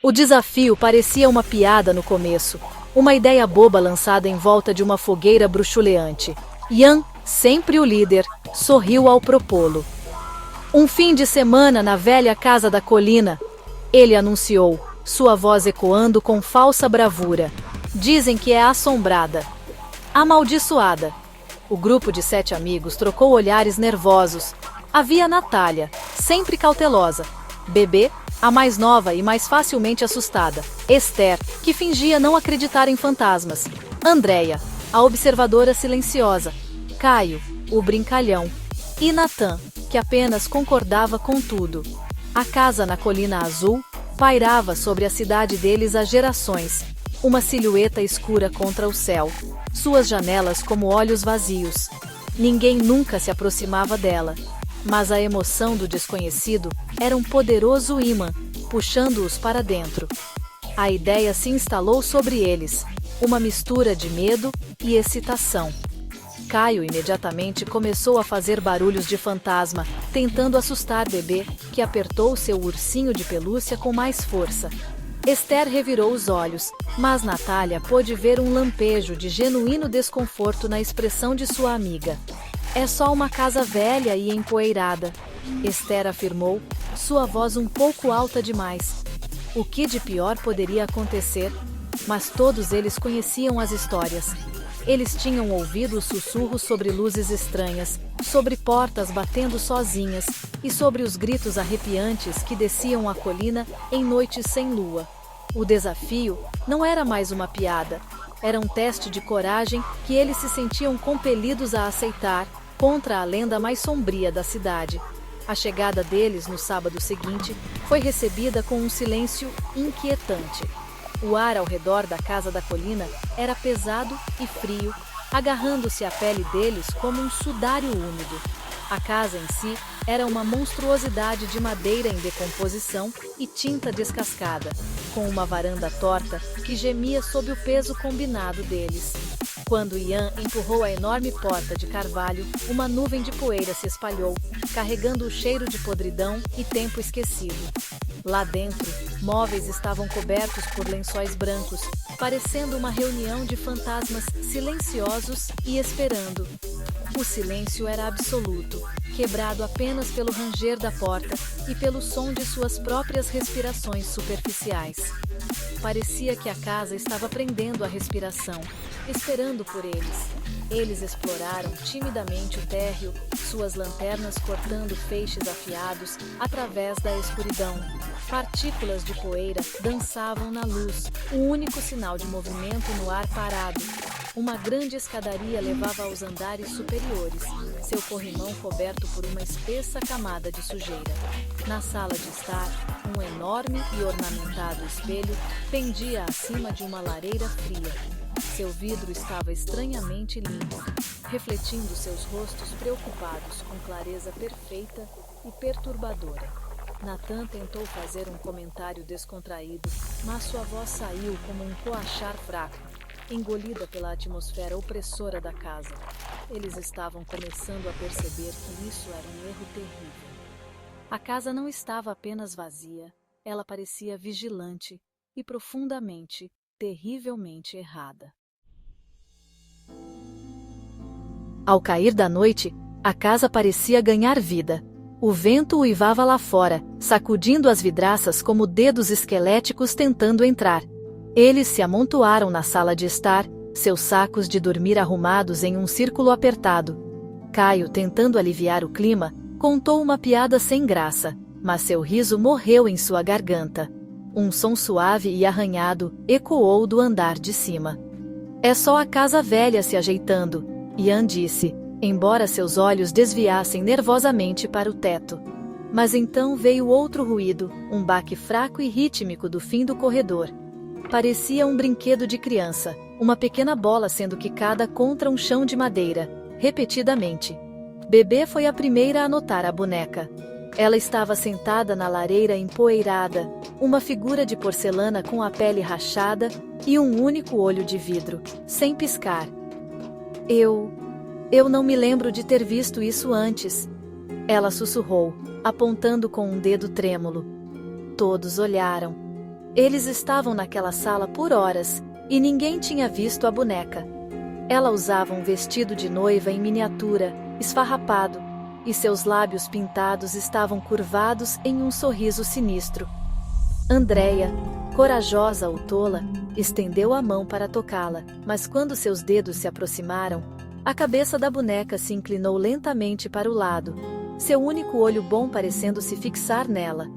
O desafio parecia uma piada no começo, uma ideia boba lançada em volta de uma fogueira bruxuleante. Ian, sempre o líder, sorriu ao propô-lo. Um fim de semana na velha casa da colina, ele anunciou, sua voz ecoando com falsa bravura. Dizem que é assombrada. Amaldiçoada. O grupo de 7 amigos trocou olhares nervosos. Havia Natália, sempre cautelosa. Bebê, a mais nova e mais facilmente assustada. Esther, que fingia não acreditar em fantasmas. Andréia, a observadora silenciosa. Caio, o brincalhão. E Natan, que apenas concordava com tudo. A casa na Colina Azul pairava sobre a cidade deles há gerações. Uma silhueta escura contra o céu. Suas janelas como olhos vazios. Ninguém nunca se aproximava dela. Mas a emoção do desconhecido era um poderoso imã, puxando-os para dentro. A ideia se instalou sobre eles, uma mistura de medo e excitação. Caio imediatamente começou a fazer barulhos de fantasma, tentando assustar Bebê, que apertou seu ursinho de pelúcia com mais força. Esther revirou os olhos, mas Natália pôde ver um lampejo de genuíno desconforto na expressão de sua amiga. É só uma casa velha e empoeirada, Esther afirmou, sua voz um pouco alta demais. O que de pior poderia acontecer? Mas todos eles conheciam as histórias. Eles tinham ouvido os sussurros sobre luzes estranhas, sobre portas batendo sozinhas e sobre os gritos arrepiantes que desciam a colina em noites sem lua. O desafio não era mais uma piada, era um teste de coragem que eles se sentiam compelidos a aceitar contra a lenda mais sombria da cidade. A chegada deles no sábado seguinte foi recebida com um silêncio inquietante. O ar ao redor da casa da colina era pesado e frio, agarrando-se à pele deles como um sudário úmido. A casa em si era uma monstruosidade de madeira em decomposição e tinta descascada, com uma varanda torta que gemia sob o peso combinado deles. Quando Ian empurrou a enorme porta de carvalho, uma nuvem de poeira se espalhou, carregando o cheiro de podridão e tempo esquecido. Lá dentro, móveis estavam cobertos por lençóis brancos, parecendo uma reunião de fantasmas silenciosos e esperando. O silêncio era absoluto, quebrado apenas pelo ranger da porta e pelo som de suas próprias respirações superficiais. Parecia que a casa estava prendendo a respiração, esperando por eles. Eles exploraram timidamente o térreo, suas lanternas cortando feixes afiados através da escuridão. Partículas de poeira dançavam na luz, o único sinal de movimento no ar parado. Uma grande escadaria levava aos andares superiores, seu corrimão coberto por uma espessa camada de sujeira. Na sala de estar, um enorme e ornamentado espelho pendia acima de uma lareira fria. Seu vidro estava estranhamente limpo, refletindo seus rostos preocupados com clareza perfeita e perturbadora. Natan tentou fazer um comentário descontraído, mas sua voz saiu como um coachar fraco, engolida pela atmosfera opressora da casa. Eles estavam começando a perceber que isso era um erro terrível. A casa não estava apenas vazia, ela parecia vigilante e profundamente, terrivelmente errada. Ao cair da noite, a casa parecia ganhar vida. O vento uivava lá fora, sacudindo as vidraças como dedos esqueléticos tentando entrar. Eles se amontoaram na sala de estar, seus sacos de dormir arrumados em um círculo apertado. Caio, tentando aliviar o clima, contou uma piada sem graça, mas seu riso morreu em sua garganta. Um som suave e arranhado ecoou do andar de cima. É só a casa velha se ajeitando, Ian disse, embora seus olhos desviassem nervosamente para o teto. Mas então veio outro ruído, um baque fraco e rítmico do fim do corredor. Parecia um brinquedo de criança, uma pequena bola sendo quicada contra um chão de madeira, repetidamente. Bebê foi a primeira a notar a boneca. Ela estava sentada na lareira empoeirada, uma figura de porcelana com a pele rachada e um único olho de vidro, sem piscar. Eu não me lembro de ter visto isso antes. Ela sussurrou, apontando com um dedo trêmulo. Todos olharam. Eles estavam naquela sala por horas, e ninguém tinha visto a boneca. Ela usava um vestido de noiva em miniatura, esfarrapado, e seus lábios pintados estavam curvados em um sorriso sinistro. Andréia, corajosa ou tola, estendeu a mão para tocá-la, mas quando seus dedos se aproximaram, a cabeça da boneca se inclinou lentamente para o lado, seu único olho bom parecendo se fixar nela.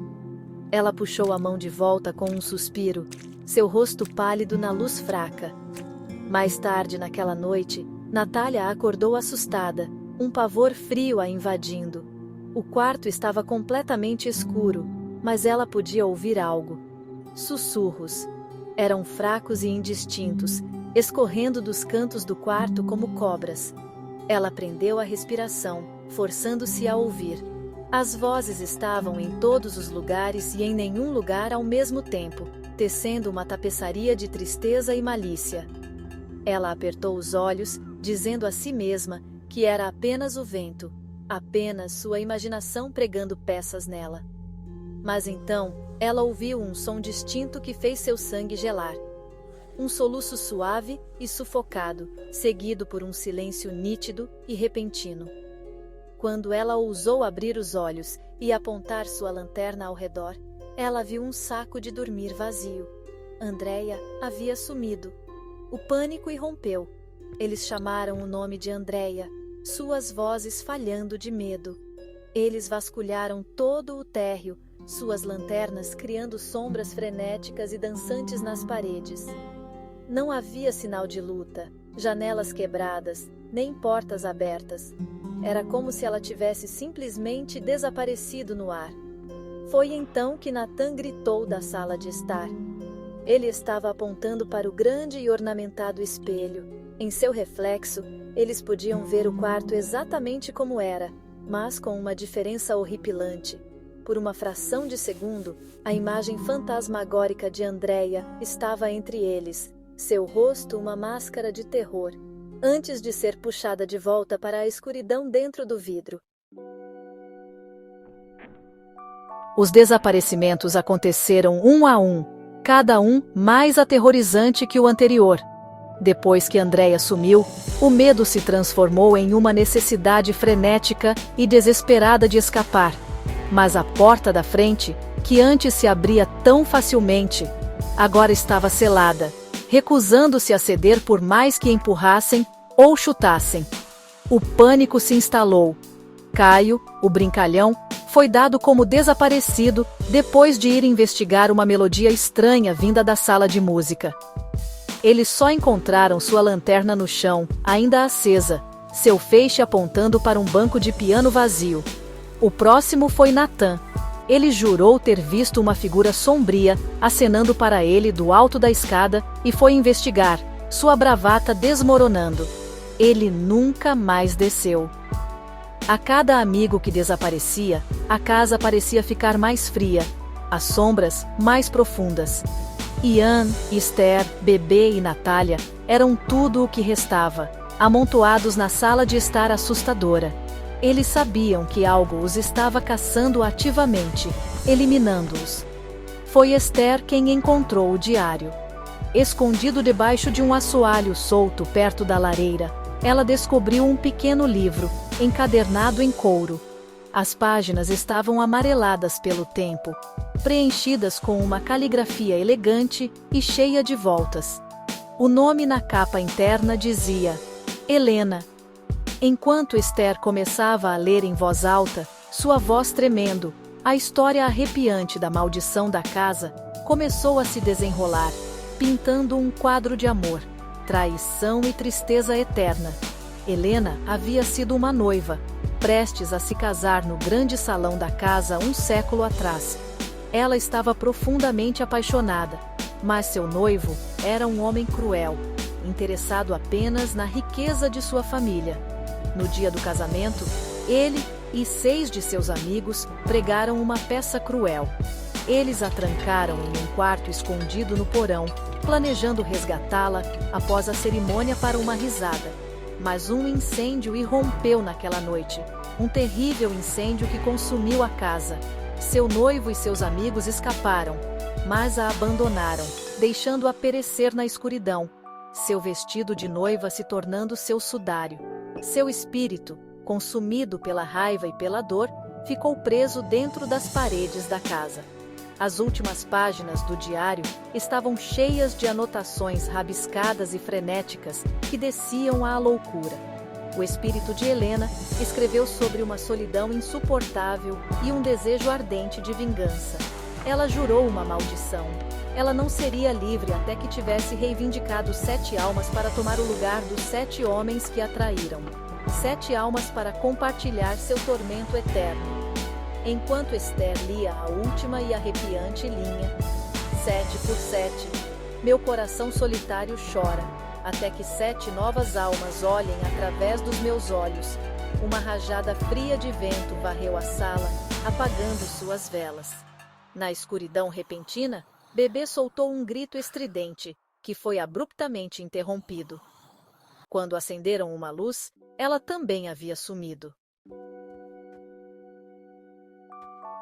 Ela puxou a mão de volta com um suspiro, seu rosto pálido na luz fraca. Mais tarde naquela noite, Natália acordou assustada, um pavor frio a invadindo. O quarto estava completamente escuro, mas ela podia ouvir algo. Sussurros. Eram fracos e indistintos, escorrendo dos cantos do quarto como cobras. Ela prendeu a respiração, forçando-se a ouvir. As vozes estavam em todos os lugares e em nenhum lugar ao mesmo tempo, tecendo uma tapeçaria de tristeza e malícia. Ela apertou os olhos, dizendo a si mesma que era apenas o vento, apenas sua imaginação pregando peças nela. Mas então, ela ouviu um som distinto que fez seu sangue gelar. Um soluço suave e sufocado, seguido por um silêncio nítido e repentino. Quando ela ousou abrir os olhos e apontar sua lanterna ao redor, ela viu um saco de dormir vazio. Andréia havia sumido. O pânico irrompeu. Eles chamaram o nome de Andréia, suas vozes falhando de medo. Eles vasculharam todo o térreo, suas lanternas criando sombras frenéticas e dançantes nas paredes. Não havia sinal de luta, janelas quebradas, nem portas abertas. Era como se ela tivesse simplesmente desaparecido no ar. Foi então que Nathan gritou da sala de estar. Ele estava apontando para o grande e ornamentado espelho. Em seu reflexo, eles podiam ver o quarto exatamente como era, mas com uma diferença horripilante. Por uma fração de segundo, a imagem fantasmagórica de Andréia estava entre eles, seu rosto uma máscara de terror, antes de ser puxada de volta para a escuridão dentro do vidro. Os desaparecimentos aconteceram um a um, cada um mais aterrorizante que o anterior. Depois que Andréia sumiu, o medo se transformou em uma necessidade frenética e desesperada de escapar. Mas a porta da frente, que antes se abria tão facilmente, agora estava selada, recusando-se a ceder por mais que empurrassem ou chutassem. O pânico se instalou. Caio, o brincalhão, foi dado como desaparecido depois de ir investigar uma melodia estranha vinda da sala de música. Eles só encontraram sua lanterna no chão, ainda acesa, seu feixe apontando para um banco de piano vazio. O próximo foi Nathan. Ele jurou ter visto uma figura sombria acenando para ele do alto da escada e foi investigar, sua bravata desmoronando. Ele nunca mais desceu. A cada amigo que desaparecia, a casa parecia ficar mais fria, as sombras mais profundas. Ian, Esther, Bebê e Natália eram tudo o que restava, amontoados na sala de estar assustadora. Eles sabiam que algo os estava caçando ativamente, eliminando-os. Foi Esther quem encontrou o diário. Escondido debaixo de um assoalho solto perto da lareira, ela descobriu um pequeno livro, encadernado em couro. As páginas estavam amareladas pelo tempo, preenchidas com uma caligrafia elegante e cheia de voltas. O nome na capa interna dizia: Helena. Enquanto Esther começava a ler em voz alta, sua voz tremendo, a história arrepiante da maldição da casa começou a se desenrolar, pintando um quadro de amor, traição e tristeza eterna. Helena havia sido uma noiva, prestes a se casar no grande salão da casa um século atrás. Ela estava profundamente apaixonada, mas seu noivo era um homem cruel, interessado apenas na riqueza de sua família. No dia do casamento, ele e 6 de seus amigos pregaram uma peça cruel. Eles a trancaram em um quarto escondido no porão, planejando resgatá-la após a cerimônia para uma risada. Mas um incêndio irrompeu naquela noite, um terrível incêndio que consumiu a casa. Seu noivo e seus amigos escaparam, mas a abandonaram, deixando-a perecer na escuridão, seu vestido de noiva se tornando seu sudário. Seu espírito, consumido pela raiva e pela dor, ficou preso dentro das paredes da casa. As últimas páginas do diário estavam cheias de anotações rabiscadas e frenéticas que desciam à loucura. O espírito de Helena escreveu sobre uma solidão insuportável e um desejo ardente de vingança. Ela jurou uma maldição. Ela não seria livre até que tivesse reivindicado 7 almas para tomar o lugar dos 7 homens que a traíram. 7 almas para compartilhar seu tormento eterno. Enquanto Esther lia a última e arrepiante linha, 7 por 7, meu coração solitário chora, até que 7 novas almas olhem através dos meus olhos. Uma rajada fria de vento varreu a sala, apagando suas velas. Na escuridão repentina, Bebê soltou um grito estridente, que foi abruptamente interrompido. Quando acenderam uma luz, ela também havia sumido.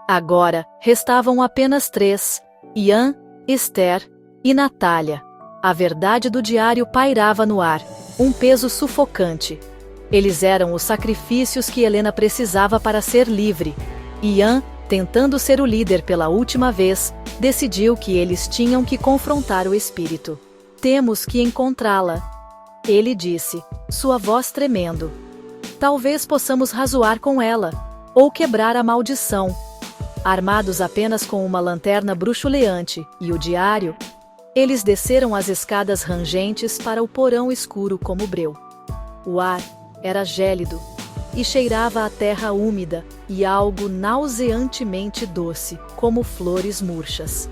Agora, restavam apenas 3, Ian, Esther e Natália. A verdade do diário pairava no ar, um peso sufocante. Eles eram os sacrifícios que Helena precisava para ser livre. Ian, tentando ser o líder pela última vez, decidiu que eles tinham que confrontar o espírito. Temos que encontrá-la, ele disse, sua voz tremendo. Talvez possamos razoar com ela, ou quebrar a maldição. Armados apenas com uma lanterna bruxuleante e o diário, eles desceram as escadas rangentes para o porão escuro como breu. O ar era gélido e cheirava a terra úmida e algo nauseantemente doce, como flores murchas.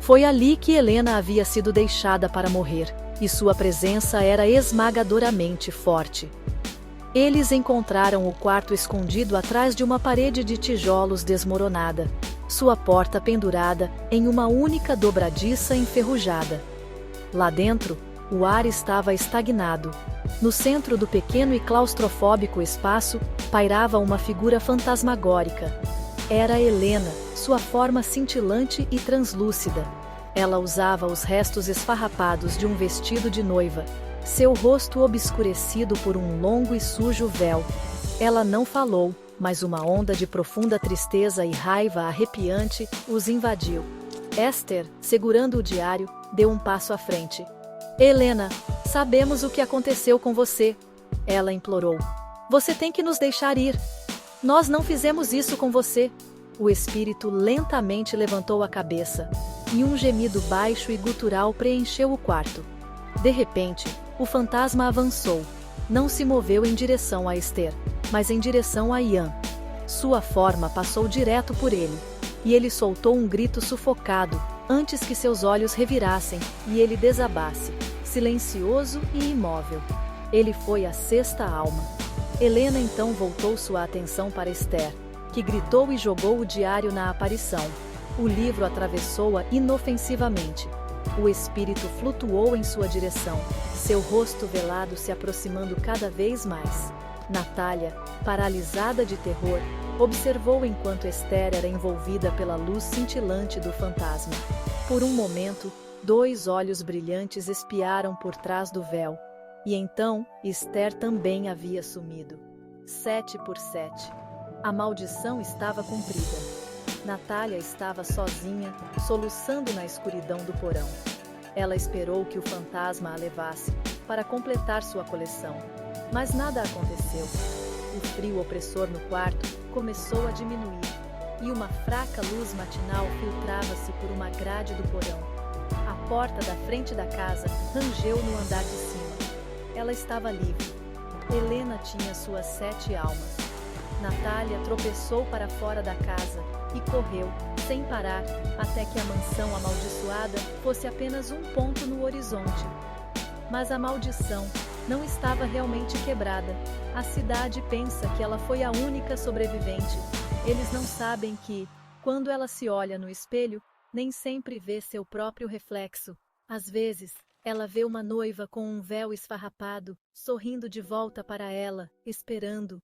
Foi ali que Helena havia sido deixada para morrer, e sua presença era esmagadoramente forte. Eles encontraram o quarto escondido atrás de uma parede de tijolos desmoronada, sua porta pendurada em uma única dobradiça enferrujada. Lá dentro, o ar estava estagnado. No centro do pequeno e claustrofóbico espaço, pairava uma figura fantasmagórica. Era Helena, sua forma cintilante e translúcida. Ela usava os restos esfarrapados de um vestido de noiva, seu rosto obscurecido por um longo e sujo véu. Ela não falou, mas uma onda de profunda tristeza e raiva arrepiante os invadiu. Esther, segurando o diário, deu um passo à frente. Helena, sabemos o que aconteceu com você, ela implorou. Você tem que nos deixar ir. Nós não fizemos isso com você. O espírito lentamente levantou a cabeça, e um gemido baixo e gutural preencheu o quarto. De repente, o fantasma avançou. Não se moveu em direção a Esther, mas em direção a Ian. Sua forma passou direto por ele, e ele soltou um grito sufocado, antes que seus olhos revirassem, e ele desabasse, silencioso e imóvel. Ele foi a 6ª alma. Helena então voltou sua atenção para Esther, que gritou e jogou o diário na aparição. O livro atravessou-a inofensivamente. O espírito flutuou em sua direção, seu rosto velado se aproximando cada vez mais. Natália, paralisada de terror, observou enquanto Esther era envolvida pela luz cintilante do fantasma. Por um momento, 2 olhos brilhantes espiaram por trás do véu. E então, Esther também havia sumido. 7 por 7. A maldição estava cumprida. Natália estava sozinha, soluçando na escuridão do porão. Ela esperou que o fantasma a levasse, para completar sua coleção. Mas nada aconteceu. O frio opressor no quarto começou a diminuir, e uma fraca luz matinal filtrava-se por uma grade do porão. A porta da frente da casa rangeu no andar de cima. Ela estava livre. Helena tinha suas 7 almas. Natália tropeçou para fora da casa e correu, sem parar, até que a mansão amaldiçoada fosse apenas um ponto no horizonte. Mas a maldição não estava realmente quebrada. A cidade pensa que ela foi a única sobrevivente. Eles não sabem que, quando ela se olha no espelho, nem sempre vê seu próprio reflexo. Às vezes, ela vê uma noiva com um véu esfarrapado, sorrindo de volta para ela, esperando,